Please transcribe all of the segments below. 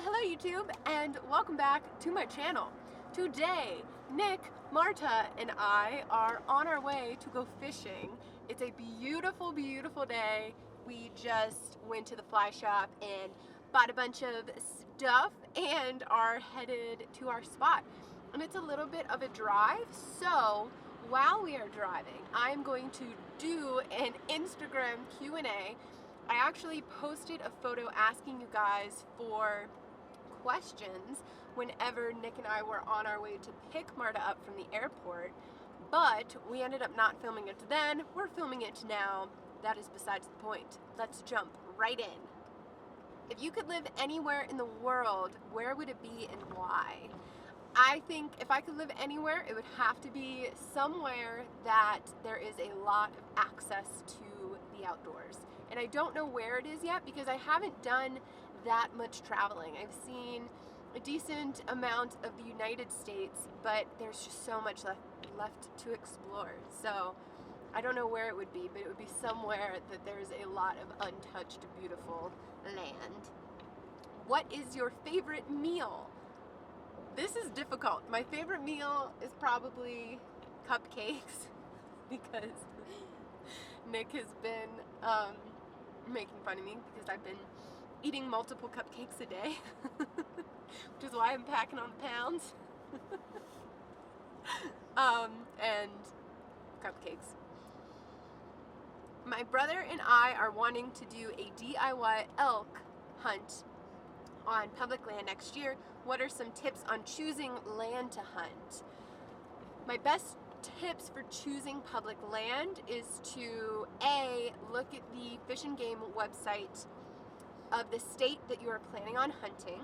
hello YouTube, and welcome back to my channel. Today, Nick, Marta, and I are on our way to go fishing. It's a beautiful, beautiful day. We just went to the fly shop and bought a bunch of stuff and are headed to our spot. And it's a little bit of a drive, so while we are driving, I'm going to do an Instagram Q&A. I actually posted a photo asking you guys for questions whenever Nick and I were on our way to pick Marta up from the airport, but we ended up not filming it then. We're filming it now. That is besides the point. Let's jump right in. If you could live anywhere in the world, where would it be and why? I think if I could live anywhere, it would have to be somewhere that there is a lot of access to the outdoors. And I don't know where it is yet because I haven't done that much traveling. I've seen a decent amount of the United States, but there's just so much left to explore. So I don't know where it would be, but it would be somewhere that there's a lot of untouched, beautiful land. What is your favorite meal? This is difficult. My favorite meal is probably cupcakes because Nick has been making fun of me because I've been eating multiple cupcakes a day, which is why I'm packing on the pounds. And cupcakes. My brother and I are wanting to do a DIY elk hunt on public land next year. What are some tips on choosing land to hunt? My best tips for choosing public land is to look at the Fish and Game website of the state that you are planning on hunting.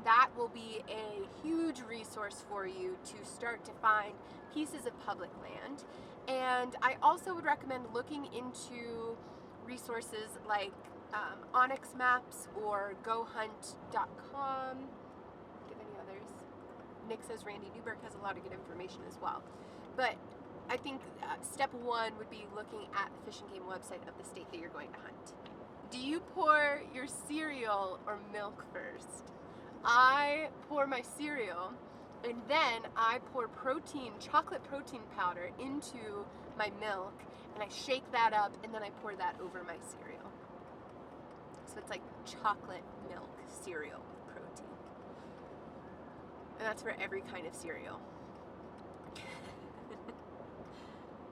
That will be a huge resource for you to start to find pieces of public land. And I also would recommend looking into resources like Onyx Maps or GoHunt.com. Give any others? Nick says Randy Newberg has a lot of good information as well. But I think step one would be looking at the Fish and Game website of the state that you're going to hunt. Do you pour your cereal or milk first? I pour my cereal and then I pour chocolate protein powder into my milk and I shake that up and then I pour that over my cereal. So it's like chocolate milk cereal with protein. And that's for every kind of cereal.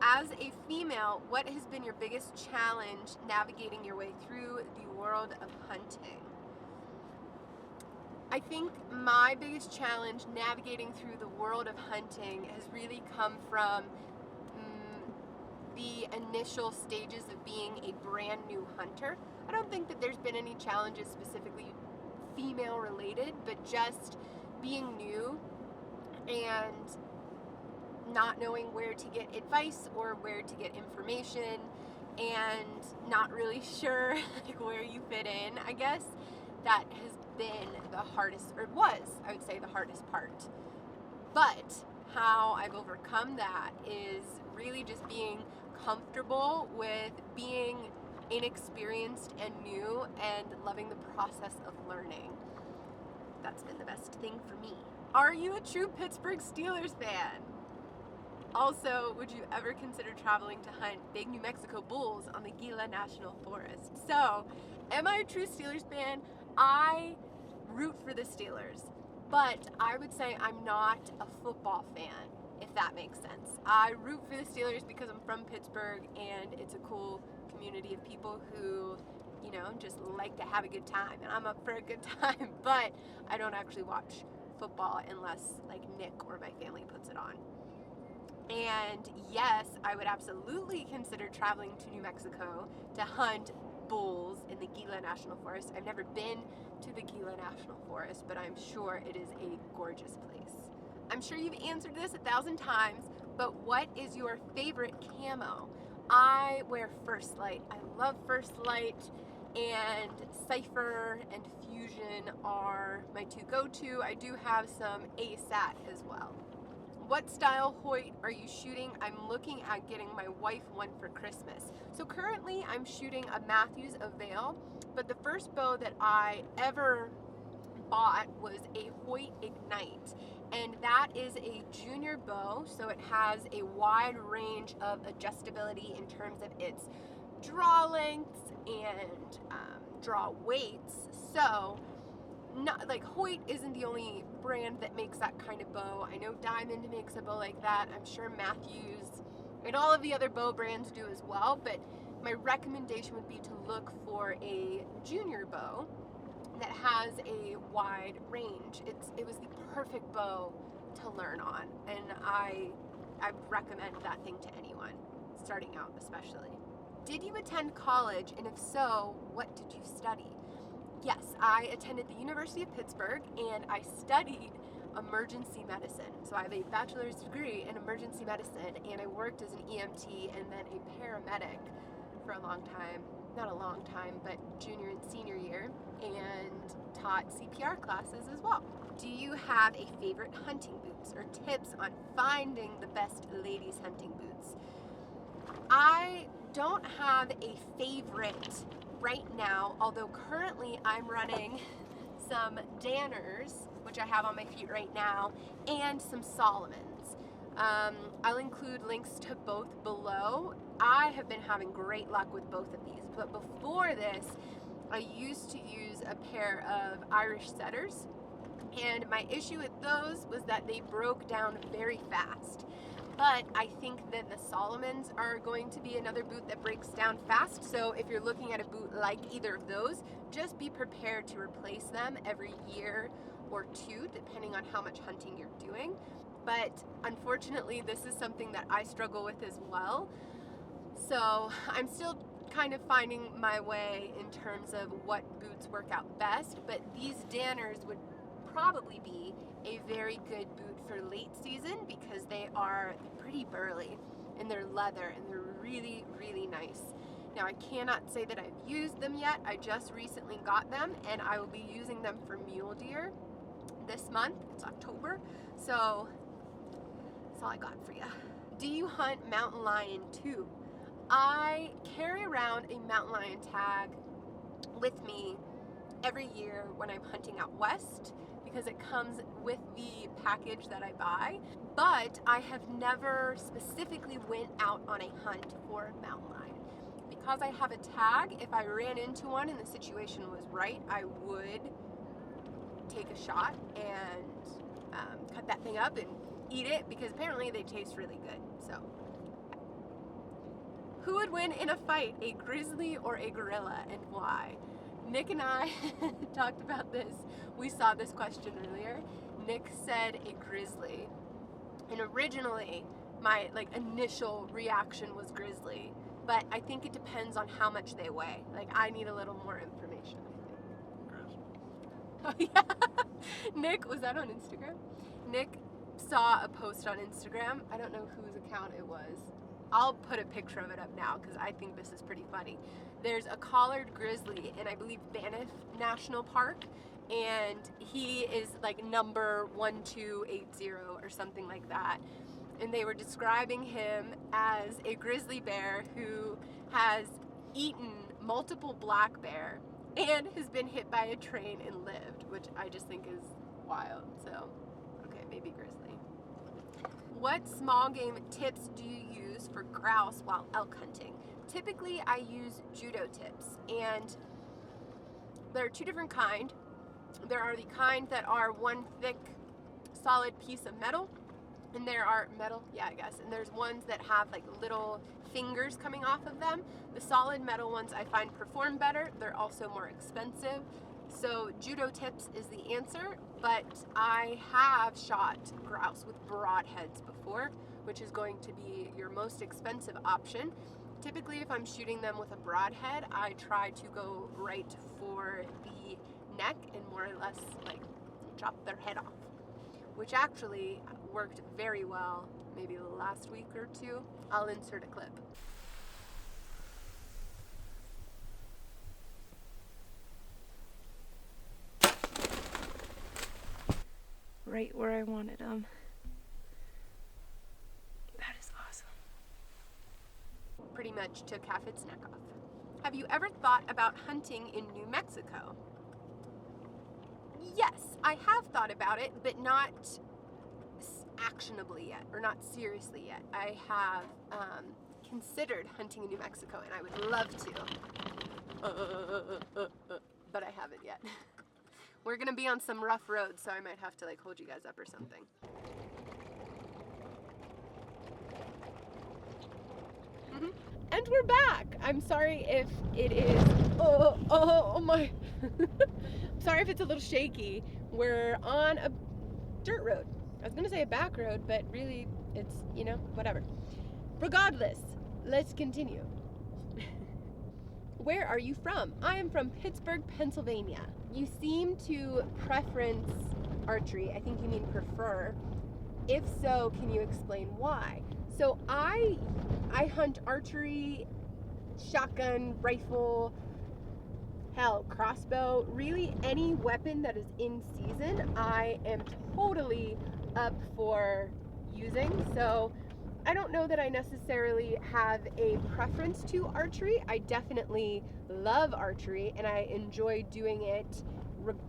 As a female, what has been your biggest challenge navigating your way through the world of hunting? I think my biggest challenge navigating through the world of hunting has really come from the initial stages of being a brand new hunter. I don't think that there's been any challenges specifically female related, but just being new and not knowing where to get advice or where to get information and not really sure where you fit in. I guess that has been the hardest, or was, I would say, the hardest part. But how I've overcome that is really just being comfortable with being inexperienced and new and loving the process of learning. That's been the best thing for me. Are you a true Pittsburgh Steelers fan? Also, would you ever consider traveling to hunt big New Mexico bulls on the Gila National Forest? So, am I a true Steelers fan? I root for the Steelers, but I would say I'm not a football fan, if that makes sense. I root for the Steelers because I'm from Pittsburgh and it's a cool community of people who, just like to have a good time, and I'm up for a good time, but I don't actually watch football unless like Nick or my family puts it on. And yes, I would absolutely consider traveling to New Mexico to hunt bulls in the Gila National Forest. I've never been to the Gila National Forest, but I'm sure it is a gorgeous place. I'm sure you've answered this 1,000 times, but what is your favorite camo? I wear First Light. I love First Light, and Cypher and Fusion are my two go-to. I do have some ASAT as well. What style Hoyt are you shooting? I'm looking at getting my wife one for Christmas. So currently I'm shooting a Matthews Avail, but the first bow that I ever bought was a Hoyt Ignite, and that is a junior bow, so it has a wide range of adjustability in terms of its draw lengths and draw weights. So not like Hoyt isn't the only brand that makes that kind of bow. I know Diamond makes a bow like that. I'm sure Matthews and all of the other bow brands do as well, but my recommendation would be to look for a junior bow that has a wide range. It was the perfect bow to learn on, and I recommend that thing to anyone starting out, especially. Did you attend college, and if so, what did you study? Yes, I attended the University of Pittsburgh, and I studied emergency medicine. So I have a bachelor's degree in emergency medicine, and I worked as an EMT and then a paramedic for a long time. Not a long time, but junior and senior year, and taught CPR classes as well. Do you have a favorite hunting boots or tips on finding the best ladies hunting boots? I don't have a favorite right now, although currently I'm running some Danners, which I have on my feet right now, and some Solomons. I'll include links to both below. I have been having great luck with both of these, but before this, I used to use a pair of Irish setters, and my issue with those was that they broke down very fast. But I think that the Solomons are going to be another boot that breaks down fast, so if you're looking at a boot like either of those, just be prepared to replace them every year or two, depending on how much hunting you're doing. But unfortunately, this is something that I struggle with as well. So I'm still kind of finding my way in terms of what boots work out best, but these Danners would probably be a very good boot for late season because they're pretty burly and they're leather and they're really, really nice. Now I cannot say that I've used them yet. I just recently got them and I will be using them for mule deer this month. It's October, so that's all I got for you. Do you hunt mountain lion too? I carry around a mountain lion tag with me every year when I'm hunting out west because it comes with the package that I buy, but I have never specifically went out on a hunt for mountain lion. Because I have a tag, if I ran into one and the situation was right, I would take a shot and cut that thing up and eat it because apparently they taste really good. So, who would win in a fight, a grizzly or a gorilla, and why? Nick and I talked about this. We saw this question earlier. Nick said a grizzly, and originally my initial reaction was grizzly, but I think it depends on how much they weigh. I need a little more information, I think. Oh yeah. Nick, was that on Instagram? Nick saw a post on Instagram. I don't know whose account it was. I'll put a picture of it up now because I think this is pretty funny. There's a collared grizzly in, I believe, Banff National Park, and he is number 1280 or something like that. And they were describing him as a grizzly bear who has eaten multiple black bear and has been hit by a train and lived, which I just think is wild. So, okay, maybe grizzly. What small game tips do you use for grouse while elk hunting? Typically, I use judo tips, and there are two different kinds. There are the kind that are one thick, solid piece of metal, and there are metal, yeah, I guess, and there's ones that have little fingers coming off of them. The solid metal ones I find perform better. They're also more expensive. So judo tips is the answer, but I have shot grouse with broadheads before, which is going to be your most expensive option. Typically, if I'm shooting them with a broadhead, I try to go right for the neck and more or less chop their head off, which actually worked very well maybe last week or two. I'll insert a clip. Right where I wanted them. That is awesome. Pretty much took half its neck off. Have you ever thought about hunting in New Mexico? Yes, I have thought about it, but not actionably yet, or not seriously yet. I have considered hunting in New Mexico, and I would love to, but I haven't yet. We're gonna be on some rough roads, so I might have to like hold you guys up or something. And we're back. I'm sorry if it is, oh my. I'm sorry if it's a little shaky. We're on a dirt road. I was gonna say a back road, but really it's, you know, whatever. Regardless, let's continue. Where are you from? I am from Pittsburgh, Pennsylvania. You seem to preference archery. I think you mean prefer. If so, can you explain why? So I hunt archery, shotgun, rifle, hell, crossbow, really any weapon that is in season, I am totally up for using. So I don't know that I necessarily have a preference to archery. I definitely love archery and I enjoy doing it,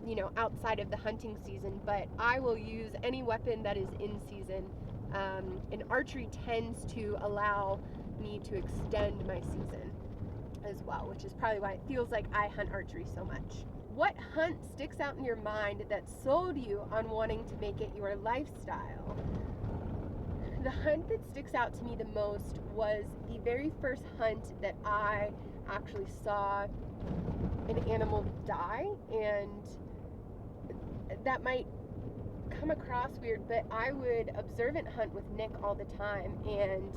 you know, outside of the hunting season, but I will use any weapon that is in season. And archery tends to allow me to extend my season as well, which is probably why it feels like I hunt archery so much. What hunt sticks out in your mind that sold you on wanting to make it your lifestyle? The hunt that sticks out to me the most was the very first hunt that I actually saw an animal die, and that might come across weird, but I would observant hunt with Nick all the time, and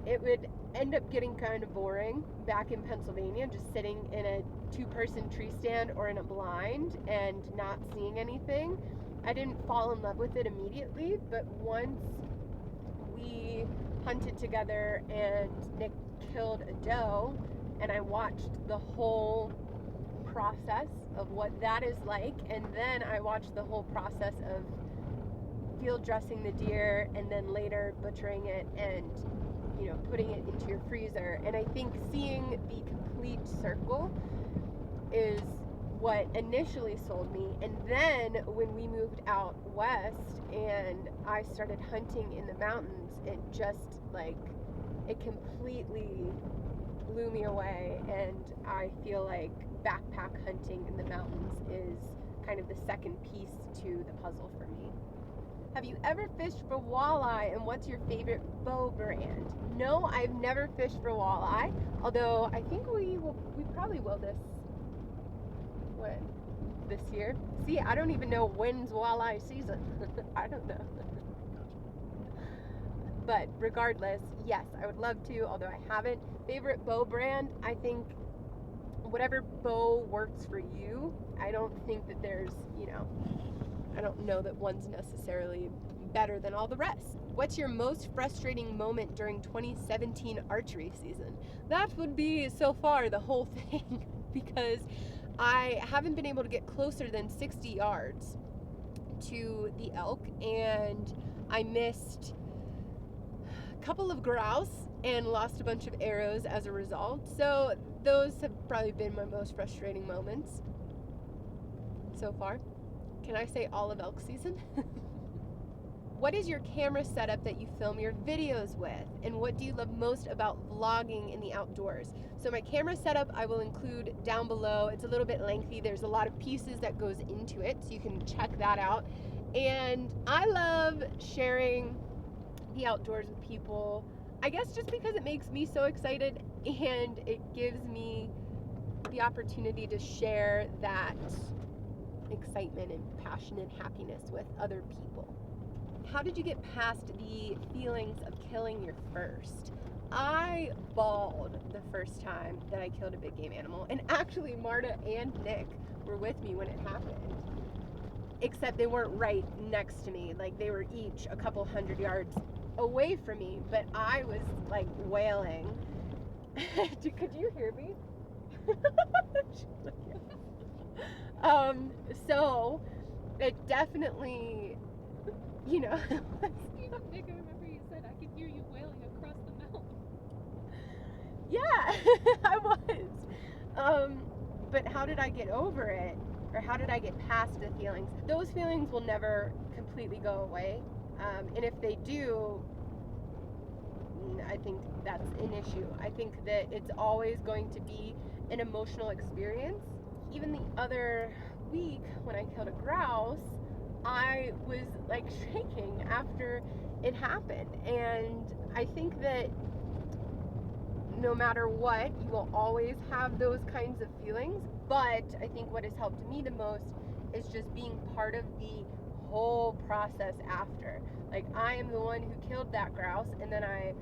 it would end up getting kind of boring back in Pennsylvania, just sitting in a two-person tree stand or in a blind and not seeing anything. I didn't fall in love with it immediately, but once we hunted together and Nick killed a doe and I watched the whole process of what that is like, and then I watched the whole process of field dressing the deer and then later butchering it and, you know, putting it into your freezer. And I think seeing the complete circle is what initially sold me. And then when we moved out west and I started hunting in the mountains, it just like, it completely blew me away. And I feel like backpack hunting in the mountains is kind of the second piece to the puzzle for me. Have you ever fished for walleye, and what's your favorite bow brand? No, I've never fished for walleye, although I think we probably will this year. See, I don't even know when's walleye season. I don't know. But regardless, yes, I would love to, although I haven't. Favorite bow brand, I think whatever bow works for you. I don't think that there's, you know, I don't know that one's necessarily better than all the rest. What's your most frustrating moment during 2017 archery season? That would be so far the whole thing, because I haven't been able to get closer than 60 yards to the elk, and I missed a couple of grouse and lost a bunch of arrows as a result. So those have probably been my most frustrating moments so far. Can I say all of elk season? What is your camera setup that you film your videos with? And what do you love most about vlogging in the outdoors? So my camera setup I will include down below. It's a little bit lengthy. There's a lot of pieces that goes into it, so you can check that out. And I love sharing the outdoors with people, I guess just because it makes me so excited and it gives me the opportunity to share that excitement and passion and happiness with other people. How did you get past the feelings of killing your first? I bawled the first time that I killed a big game animal, and actually Marta and Nick were with me when it happened, except they weren't right next to me. Like, they were each a couple hundred yards away from me, but I was like wailing. Could you hear me? So it definitely, you know. Nick, I remember you said I could hear you wailing across the mountain. Yeah, I was. But how did I get over it? or how did I get past the feelings? Those feelings will never completely go away. And if they do, I think that's an issue. I think that it's always going to be an emotional experience. Even the other week when I killed a grouse, I was like shaking after it happened. And I think that no matter what, you will always have those kinds of feelings. But I think what has helped me the most is just being part of the whole process after. Like, I am the one who killed that grouse, and then I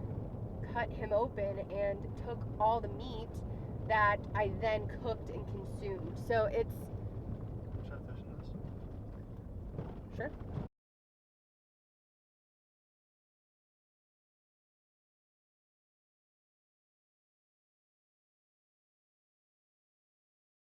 cut him open and took all the meat that I then cooked and consumed. So it's... Should I fish in this? Sure.